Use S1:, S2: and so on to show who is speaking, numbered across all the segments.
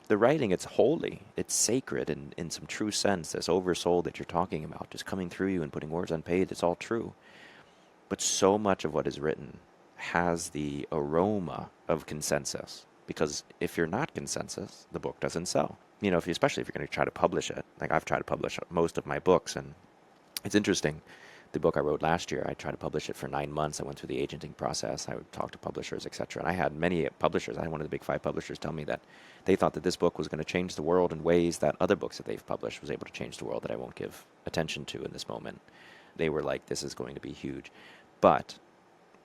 S1: The writing, it's holy, it's sacred in some true sense, this oversoul that you're talking about, just coming through you and putting words on page, it's all true. But so much of what is written has the aroma of consensus. Because if you're not consensus, the book doesn't sell. Especially if you're going to try to publish it. Like I've tried to publish most of my books, and it's interesting. The book I wrote last year, I tried to publish it for 9 months. I went through the agenting process. I would talk to publishers, etc. And I had many publishers. I had one of the big five publishers tell me that they thought that this book was going to change the world in ways that other books that they've published was able to change the world that I won't give attention to in this moment. They were like, this is going to be huge. But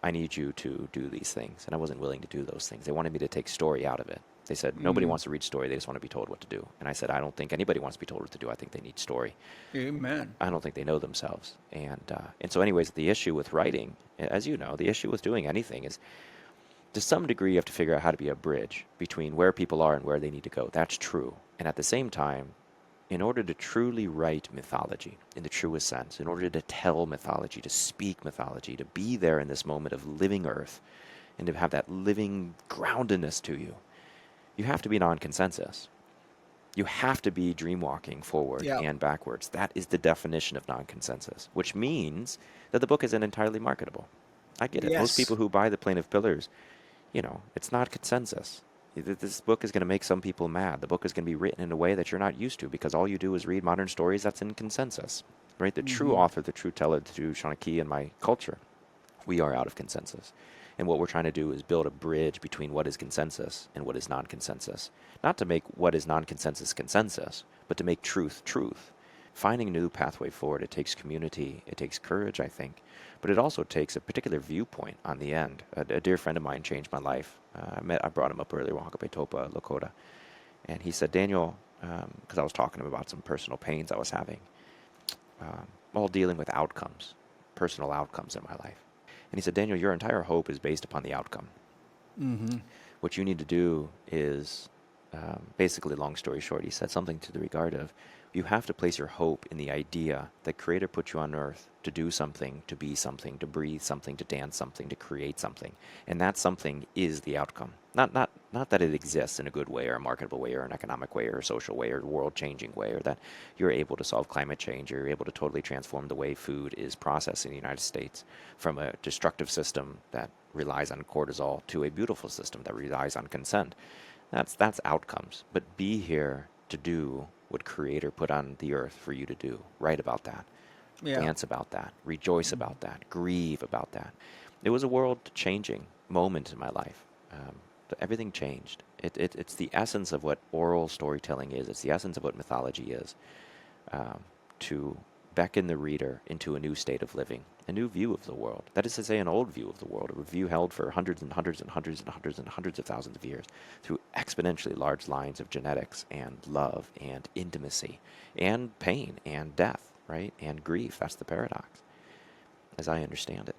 S1: I need you to do these things. And I wasn't willing to do those things. They wanted me to take story out of it. They said, nobody
S2: Mm.
S1: wants to read story. They just want to be told what to do. And I said, I don't think anybody wants to be told what to do. I think they need story.
S2: Amen.
S1: I don't think they know themselves. And so anyways, the issue with writing, as you know, the issue with doing anything is to some degree you have to figure out how to be a bridge between where people are and where they need to go. That's true. And at the same time, in order to truly write mythology in the truest sense, in order to tell mythology, to speak mythology, to be there in this moment of living earth, and to have that living groundedness to you, you have to be non-consensus. You have to be dream walking forward
S2: Yeah.
S1: and backwards. That is the definition of non-consensus, which means that the book isn't entirely marketable. I get it. Most
S2: Yes.
S1: people who buy The Plane of Pillars, it's not consensus. This book is going to make some people mad. The book is going to be written in a way that you're not used to because all you do is read modern stories that's in consensus, right? The true
S2: Hmm.
S1: author, the true teller, the true Shanaki in my culture, we are out of consensus. And what we're trying to do is build a bridge between what is consensus and what is non-consensus. Not to make what is non-consensus consensus, but to make truth truth. Finding a new pathway forward, it takes community, it takes courage, I think, but it also takes a particular viewpoint on the end. A dear friend of mine changed my life. I brought him up earlier, Topa Lakota, and he said, Daniel, because I was talking to him about some personal pains I was having, all dealing with outcomes, personal outcomes in my life. And he said, Daniel, your entire hope is based upon the outcome.
S2: Hmm.
S1: What you need to do is, basically, long story short, he said something to the regard of, you have to place your hope in the idea that Creator put you on earth to do something, to be something, to breathe something, to dance something, to create something. And that something is the outcome. Not that it exists in a good way or a marketable way or an economic way or a social way or a world-changing way, or that you're able to solve climate change, or you're able to totally transform the way food is processed in the United States from a destructive system that relies on cortisol to a beautiful system that relies on consent. That's outcomes. But be here to do what Creator put on the earth for you to do. Write about that.
S2: Yeah.
S1: Dance about that. Rejoice about that. Grieve about that. It was a world-changing moment in my life. Everything changed. It's the essence of what oral storytelling is. It's the essence of what mythology is. Um, to beckon the reader into a new state of living, a new view of the world. That is to say, an old view of the world, a view held for hundreds and hundreds and hundreds and hundreds and hundreds of thousands of years through exponentially large lines of genetics and love and intimacy and pain and death, right? And grief. That's the paradox, as I understand it.